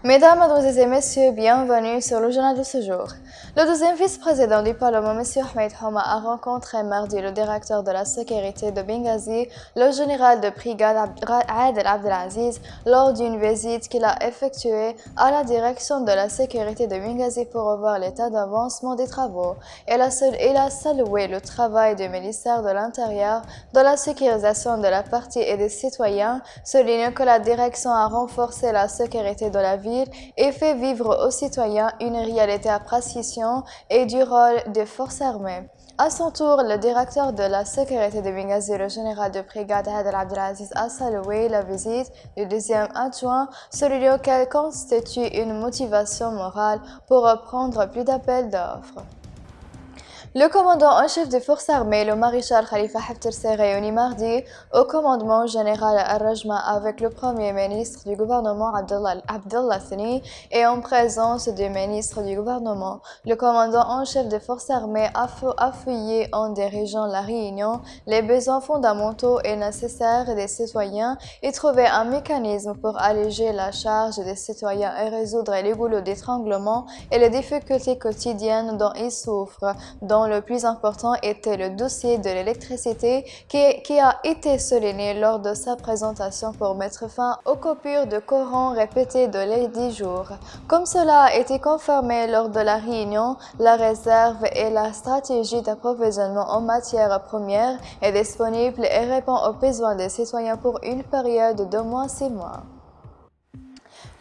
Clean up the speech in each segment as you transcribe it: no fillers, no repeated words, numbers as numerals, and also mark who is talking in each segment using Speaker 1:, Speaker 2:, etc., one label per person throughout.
Speaker 1: Mesdames, Mademoiselles et Messieurs, bienvenue sur le journal de ce jour. Le deuxième vice-président du Parlement, M. Ahmed Houma, a rencontré mardi le directeur de la sécurité de Benghazi, le général de brigade Adel Abdelaziz, lors d'une visite qu'il a effectuée à la direction de la sécurité de Benghazi pour revoir l'état d'avancement des travaux. Il a salué le travail du ministère de l'Intérieur dans la sécurisation de la partie et des citoyens, soulignant que la direction a renforcé la sécurité de la ville et fait vivre aux citoyens une réalité à précision et du rôle des forces armées. À son tour, le directeur de la sécurité de Benghazi, le général de brigade Adel Abdelaziz, a salué la visite du deuxième adjoint, soulignant qu'elle constitue une motivation morale pour reprendre plus d'appels d'offres. Le commandant en chef des forces armées, le maréchal Khalifa Haftar, s'est réuni mardi au commandement général Al-Rajma avec le premier ministre du gouvernement Abdullah Thani et en présence du ministre du gouvernement. Le commandant en chef des forces armées a appuyé en dirigeant la réunion les besoins fondamentaux et nécessaires des citoyens et trouver un mécanisme pour alléger la charge des citoyens et résoudre les goulots d'étranglement et les difficultés quotidiennes dont ils souffrent, dont le plus important était le dossier de l'électricité qui a été souligné lors de sa présentation pour mettre fin aux coupures de courant répétées de les 10 jours. Comme cela a été confirmé lors de la réunion, la réserve et la stratégie d'approvisionnement en matières premières est disponible et répond aux besoins des citoyens pour une période d'au moins 6 mois.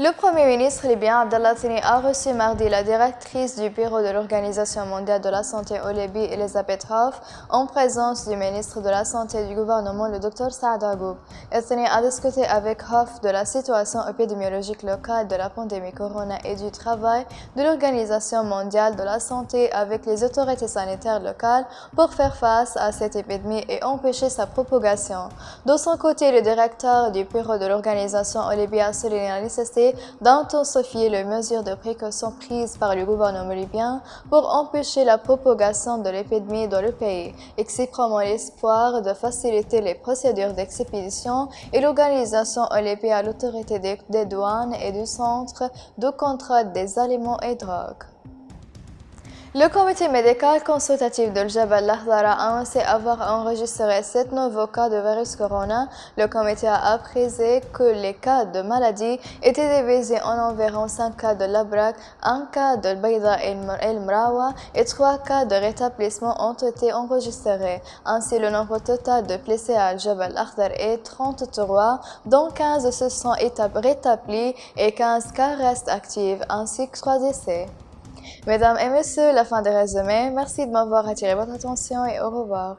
Speaker 1: Le Premier ministre libyen Abdallah Thani a reçu mardi la directrice du bureau de l'Organisation mondiale de la santé au Libye, Elisabeth Hof, en présence du ministre de la Santé du gouvernement, le Dr Saad Agoub. Thani a discuté avec Hof de la situation épidémiologique locale de la pandémie corona et du travail de l'Organisation mondiale de la santé avec les autorités sanitaires locales pour faire face à cette épidémie et empêcher sa propagation. De son côté, le directeur du bureau de l'Organisation au Libye a souligné la nécessité d'intensifier les mesures de précaution prises par le gouvernement libyen pour empêcher la propagation de l'épidémie dans le pays, exprimant l'espoir de faciliter les procédures d'expédition et l'organisation au Libye à l'autorité des douanes et du centre de contrôle des aliments et drogues. Le comité médical consultatif de Jabal al-Akhdar a annoncé avoir enregistré 7 nouveaux cas de virus corona. Le comité a apprécié que les cas de maladie étaient divisés en environ 5 cas de l'Abrak, 1 cas de Bayda el-Mrawa et 3 cas de rétablissement ont été enregistrés. Ainsi, le nombre total de blessés à Jabal al-Akhdar est 33, dont 15 se sont rétablis et 15 cas restent actifs, ainsi que 3 décès. Mesdames et messieurs, la fin des résumés. Merci de m'avoir attiré votre attention et au revoir.